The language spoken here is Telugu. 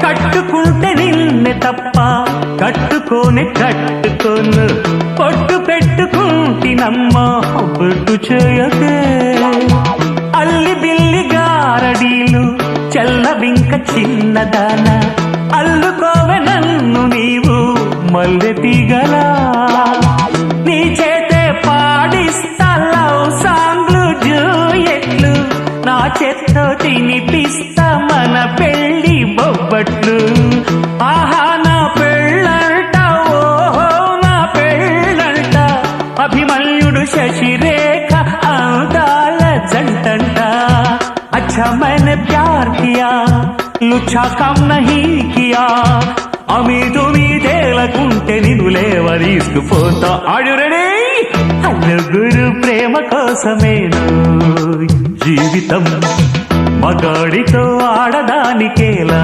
కట్టుకుంటే నిన్నే తప్ప కట్టుకోను పొట్టు పెట్టుకుంటినమ్మా బొట్టు చేయకే అల్లి బిల్లి గారడీలు చల్లవింక చిన్నదాన అల్లుకోవె నన్ను నీవు మల్లె తీగలా నీ చేతే పాడిస్తా లవ్ సాంగ్లు జూయెట్లు నా చేత్తో తినిపిస్తా మన పెళ్లి బొబ్బట్లు ఆహా నా పెళ్ళంట ఓహో నా పెళ్ళంట అభిమన్యుడు శశిరేఖ అందాల జంటంట अच्छा मैंने प्यार किया लुच्छा काम नहीं किया అమీదు మీదేలకుంటే నిన్ను లేవదీసుకుపోతా ఆడు రెడీ నలుగురు ప్రేమ కోసమేను జీవితం మగాడితో ఆడదానికేలా